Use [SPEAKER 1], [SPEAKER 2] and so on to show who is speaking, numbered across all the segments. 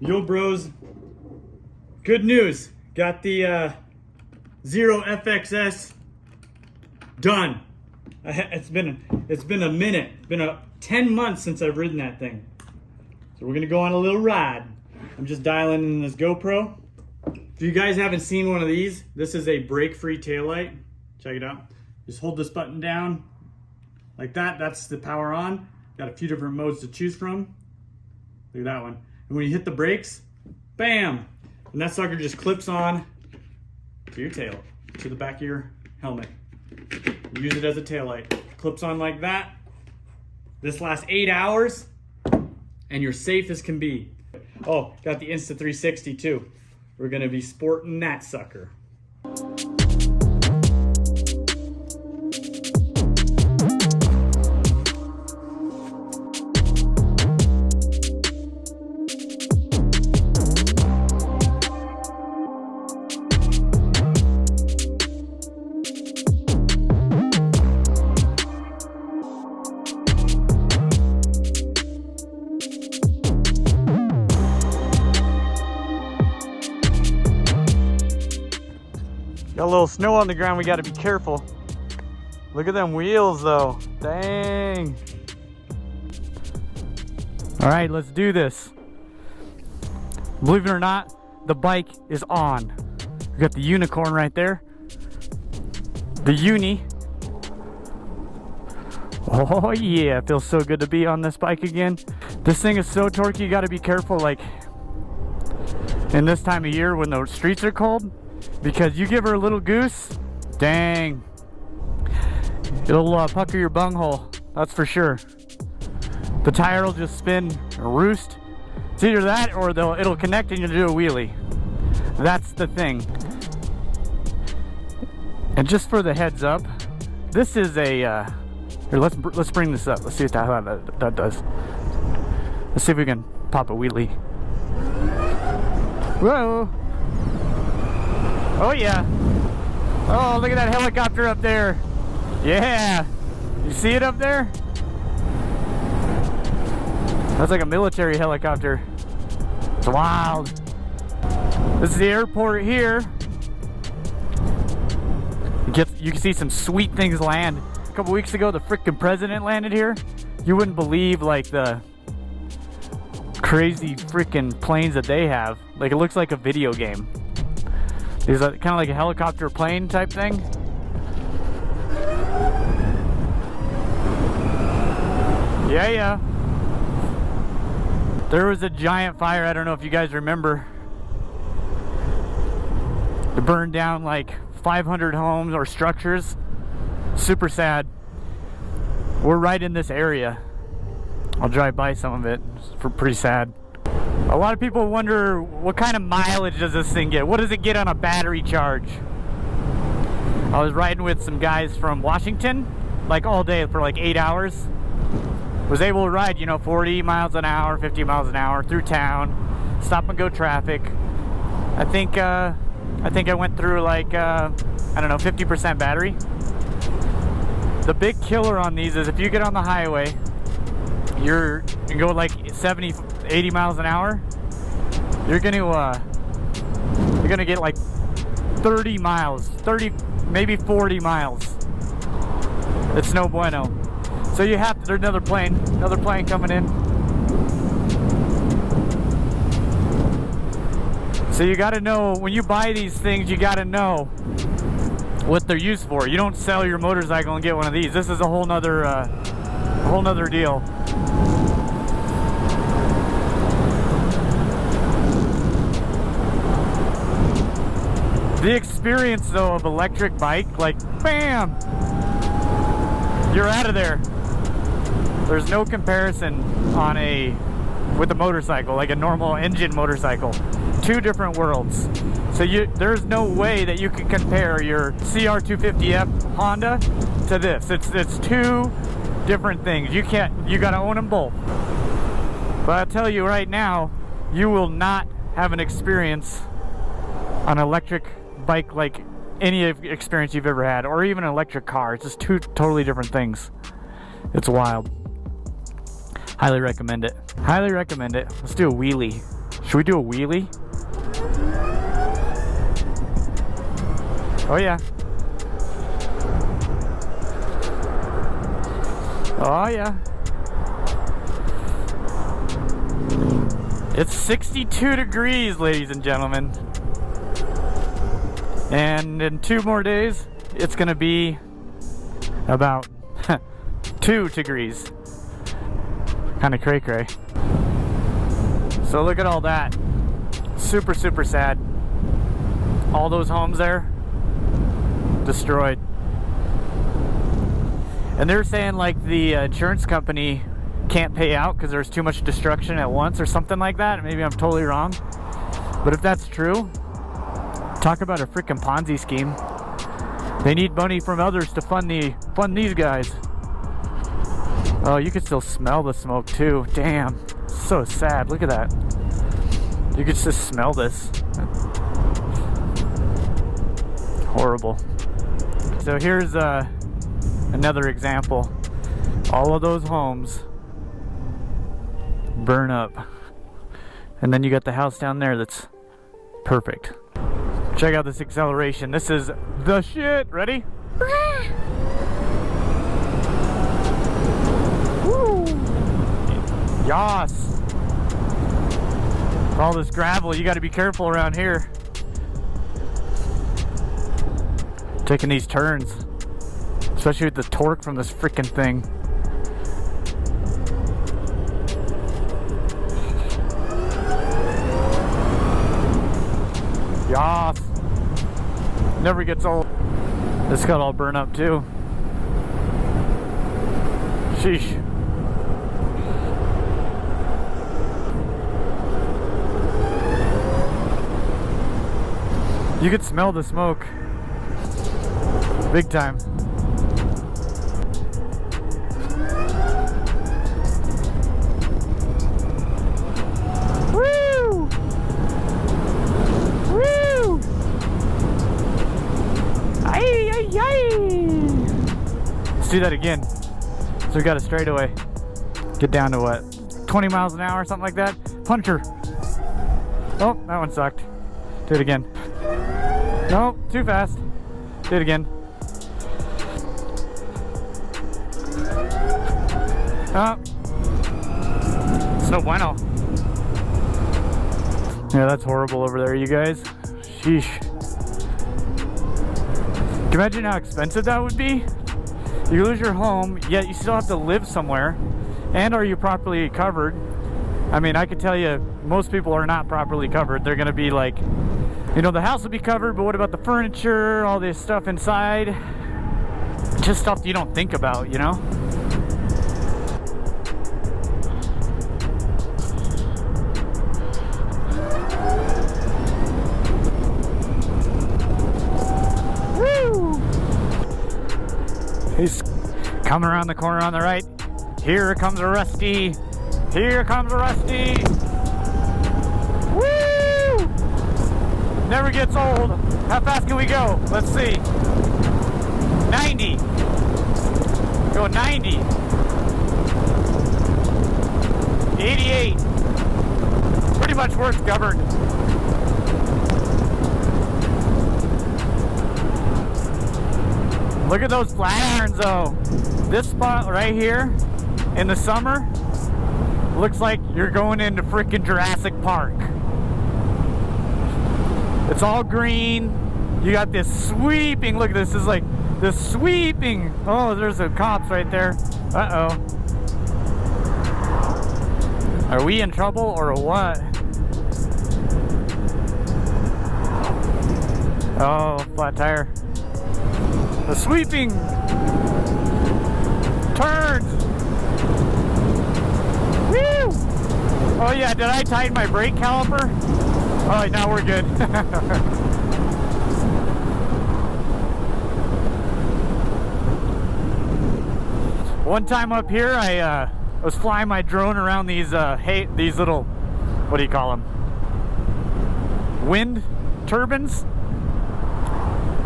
[SPEAKER 1] Yo bros, good news. Got the Zero FXS done. It's been a minute. It's been 10 months since I've ridden that thing. So we're gonna go on a little ride. I'm just dialing in this GoPro. If you guys haven't seen one of these, this is a brake-free taillight. Check it out. Just hold this button down like that. That's the power on. Got a few different modes to choose from. Look at that one. And when you hit the brakes, bam! And that sucker just clips on to your tail, to the back of your helmet. You use it as a taillight. Clips on like that. This lasts 8 hours, and you're safe as can be. Oh, got the Insta360 too. We're gonna be sporting that sucker. Got a little snow on the ground, we gotta be careful. Look at them wheels though, dang. All right, let's do this. Believe it or not, the bike is on. We got the unicorn right there. The uni. Oh yeah, it feels so good to be on this bike again. This thing is so torquey, you gotta be careful like in this time of year when the streets are cold. Because you give her a little goose, dang, it'll pucker your bunghole, that's for sure. The tire will just spin or roost. It's either that or it'll connect and you'll do a wheelie. That's the thing. And just for the heads up, this is a here, let's bring this up. Let's see how that does. Let's see if we can pop a wheelie. Whoa. Oh yeah. Oh, look at that helicopter up there. Yeah. You see it up there? That's like a military helicopter. It's wild. This is the airport here. You can see some sweet things land. A couple weeks ago, the frickin' president landed here. You wouldn't believe like the crazy frickin' planes that they have. Like it looks like a video game. Is that kind of like a helicopter plane type thing? Yeah. There was a giant fire, I don't know if you guys remember. It burned down like 500 homes or structures. Super sad. We're right in this area. I'll drive by some of it. It's pretty sad. A lot of people wonder what kind of mileage does this thing get? What does it get on a battery charge? I was riding with some guys from Washington, like all day for like 8 hours. Was able to ride, 40 miles an hour, 50 miles an hour through town, stop and go traffic. I think I went through like, I don't know, 50% battery. The big killer on these is if you get on the highway, you can go like 70, 80 miles an hour, you're gonna get like 30 miles, 30, maybe 40 miles. It's no bueno. So you have to, there's another plane coming in. So you gotta know, when you buy these things, you gotta know what they're used for. You don't sell your motorcycle and get one of these. This is a whole nother deal. The experience though of electric bike, like bam, you're out of there. There's no comparison with a motorcycle, like a normal engine motorcycle. Two different worlds. So there's no way that you can compare your CR250F Honda to this. It's two different things. You gotta own them both. But I'll tell you right now, you will not have an experience on an electric bike like any experience you've ever had, or even an electric car. It's just two totally different things. It's wild. Highly recommend it. Highly recommend it. Let's do a wheelie. Should we do a wheelie? Oh yeah. Oh yeah. It's 62 degrees, ladies and gentlemen. And in 2 more days, it's gonna be about 2 degrees. Kind of cray-cray. So look at all that. Super, super sad. All those homes there, destroyed. And they're saying like the insurance company can't pay out because there's too much destruction at once or something like that. Maybe I'm totally wrong. But if that's true, talk about a freaking Ponzi scheme. They need money from others to fund these guys. Oh, you can still smell the smoke too. Damn, so sad. Look at that. You could just smell this. Horrible. So here's another example. All of those homes burn up, and then you got the house down there that's perfect. Check out this acceleration. This is the shit. Ready? Woo! Yas. All this gravel, you got to be careful around here. Taking these turns, especially with the torque from this freaking thing. Yas. Never gets old. This got all burned up too. Sheesh. You could smell the smoke. Big time. Woo! Woo! Ay, ay, ay! Let's do that again. So we got a straightaway. Get down to what? 20 miles an hour, something like that? Puncher. Oh, that one sucked. Do it again. No, too fast. Do it again. Oh. It's no bueno. Yeah, that's horrible over there, you guys. Sheesh. Can you imagine how expensive that would be? You lose your home, yet you still have to live somewhere. And are you properly covered? I mean, I can tell you, most people are not properly covered. They're gonna be like, you know, the house will be covered, but what about the furniture, all this stuff inside? Just stuff you don't think about, you know? Woo! He's coming around the corner on the right. Here comes a Rusty. Here comes a Rusty. Never gets old. How fast can we go? Let's see. 90. Go 90. 88. Pretty much works governed. Look at those flat irons though. This spot right here in the summer looks like you're going into freaking Jurassic Park. It's all green. You got this sweeping, look at this, is like this sweeping. Oh, there's the cops right there. Uh-oh. Are we in trouble or what? Oh, flat tire. The sweeping turns. Woo! Oh yeah, did I tighten my brake caliper? Oh, now we're good. One time up here, I was flying my drone around these these little, what do you call them? Wind turbines.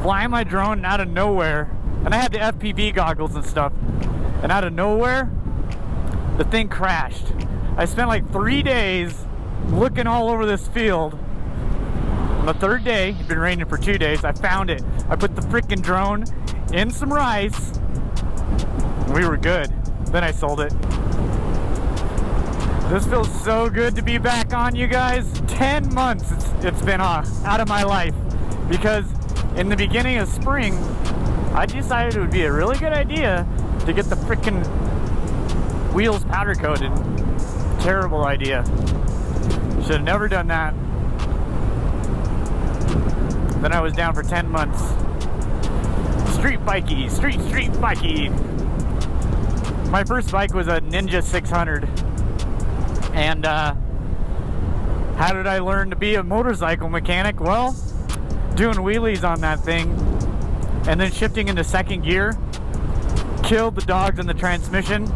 [SPEAKER 1] Flying my drone out of nowhere, and I had the FPV goggles and stuff, and out of nowhere, the thing crashed. I spent like 3 days looking all over this field. On the third day, it'd been raining for 2 days, I found it. I put the freaking drone in some rice. We were good. Then I sold it. This feels so good to be back on, you guys. 10 months it's been out of my life. Because in the beginning of spring, I decided it would be a really good idea to get the freaking wheels powder coated. Terrible idea. Should have never done that. Then I was down for 10 months. Street bikey, street bikey. My first bike was a Ninja 600. And how did I learn to be a motorcycle mechanic? Well, doing wheelies on that thing and then shifting into second gear killed the dogs in the transmission.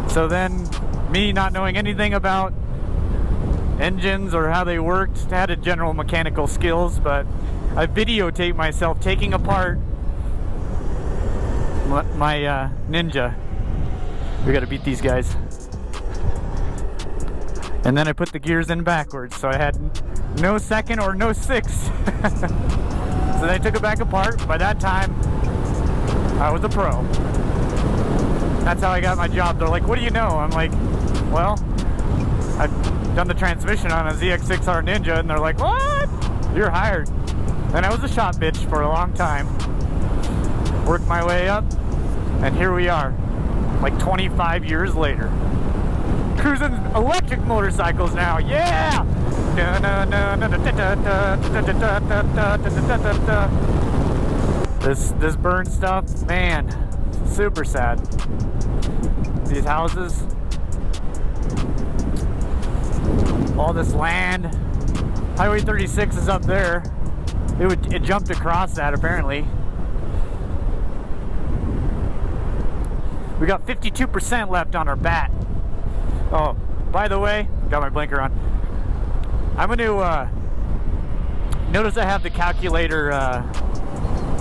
[SPEAKER 1] So then me not knowing anything about engines or how they worked, had a general mechanical skills, but I videotaped myself taking apart my Ninja. We gotta beat these guys. And then I put the gears in backwards, so I had no second or no sixth. So they took it back apart. By that time, I was a pro. That's how I got my job. They're like, what do you know? I'm like, well, I've done the transmission on a ZX6R Ninja, and they're like, what? You're hired. And I was a shop bitch for a long time. Worked my way up, and here we are, like 25 years later. Cruising electric motorcycles now, yeah! This burn stuff, man, super sad. These houses, all this land. Highway 36 is up there. It jumped across that apparently. We got 52% left on our bat. Oh, by the way, got my blinker on. I'm going to notice I have the calculator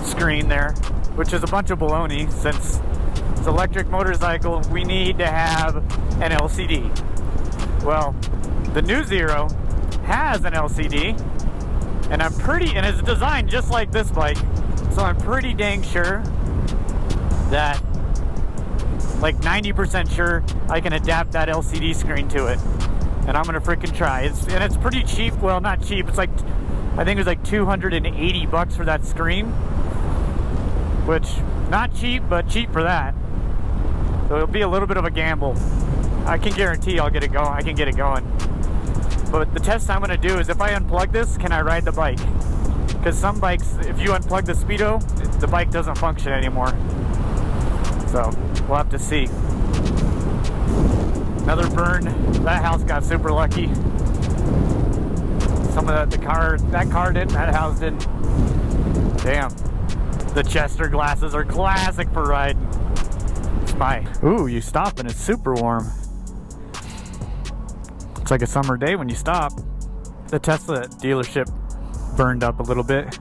[SPEAKER 1] screen there, which is a bunch of baloney. Since it's an electric motorcycle, we need to have an LCD. Well, the new Zero has an LCD, and and it's designed just like this bike, so I'm pretty dang sure that, like 90% sure, I can adapt that LCD screen to it. And I'm gonna freaking try. It's pretty cheap. Well, not cheap. It's like, I think it was like $280 for that screen, which not cheap, but cheap for that. So it'll be a little bit of a gamble. I can guarantee I'll get it going. I can get it going. But the test I'm gonna do is if I unplug this, can I ride the bike? Because some bikes, if you unplug the speedo, the bike doesn't function anymore. So we'll have to see. Another burn. That house got super lucky. Some of that car didn't. That house didn't. Damn. The Chester glasses are classic for riding. It's my. Ooh, you stop and it's super warm. It's like a summer day when you stop. The Tesla dealership burned up a little bit,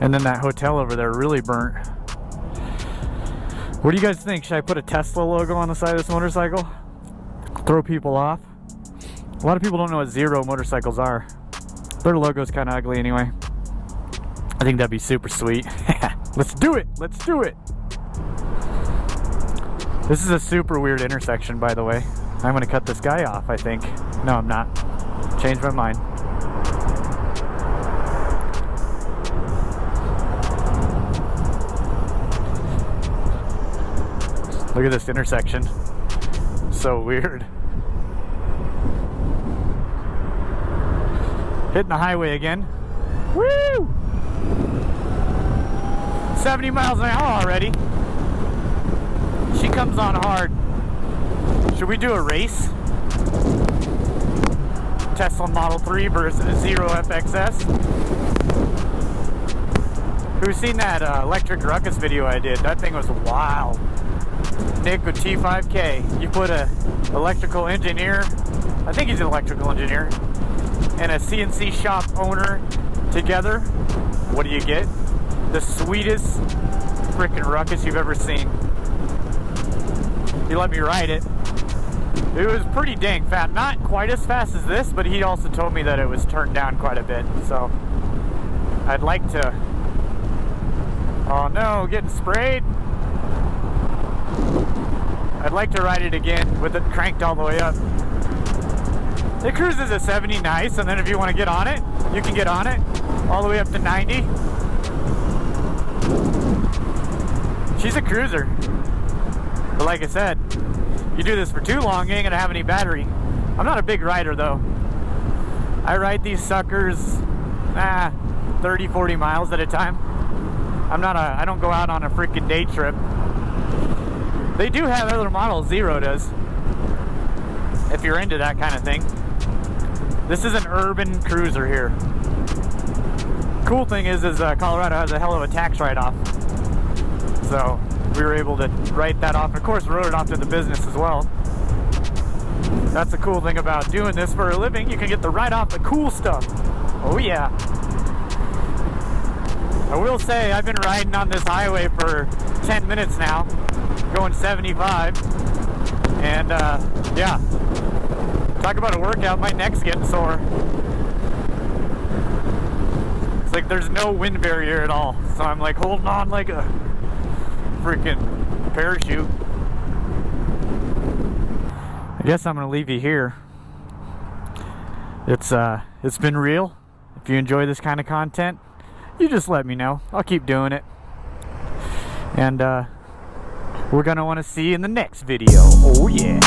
[SPEAKER 1] and then that hotel over there really burnt. What do you guys think? Should I put a Tesla logo on the side of this motorcycle? Throw people off? A lot of people don't know what Zero motorcycles are. Their logo's kind of ugly anyway. I think that'd be super sweet. Let's do it! Let's do it! This is a super weird intersection, by the way. I'm gonna cut this guy off, I think. No, I'm not. Changed my mind. Look at this intersection. So weird. Hitting the highway again. Woo! 70 miles an hour already. She comes on hard. Should we do a race? Tesla Model 3 versus Zero FXS. Who's seen that electric Ruckus video I did? That thing was wild. Nick with T5K. You put a electrical engineer, I think he's an electrical engineer, and a CNC shop owner together. What do you get? The sweetest freaking Ruckus you've ever seen. He let me ride it. It was pretty dang fast. Not quite as fast as this, but he also told me that it was turned down quite a bit. So I'd like to... Oh no, getting sprayed. I'd like to ride it again with it cranked all the way up. It cruises at 70 nice, and then if you want to get on it, you can get on it all the way up to 90. She's a cruiser. But like I said, you do this for too long, you ain't gonna have any battery. I'm not a big rider though. I ride these suckers 30, 40 miles at a time. I don't go out on a freaking day trip. They do have other models, Zero does, if you're into that kind of thing. This is an urban cruiser here. Cool thing is Colorado has a hell of a tax write-off. So we were able to write that off. Of course, wrote it off to the business as well. That's the cool thing about doing this for a living. You can get to write off the cool stuff. Oh yeah. I will say I've been riding on this highway for 10 minutes now, going 75, and yeah, talk about a workout, my neck's getting sore. It's like there's no wind barrier at all, so I'm like holding on like a freaking parachute. I guess I'm gonna leave you here. It's been real. If you enjoy this kind of content, you just let me know. I'll keep doing it. And we're gonna want to see you in the next video. Oh yeah.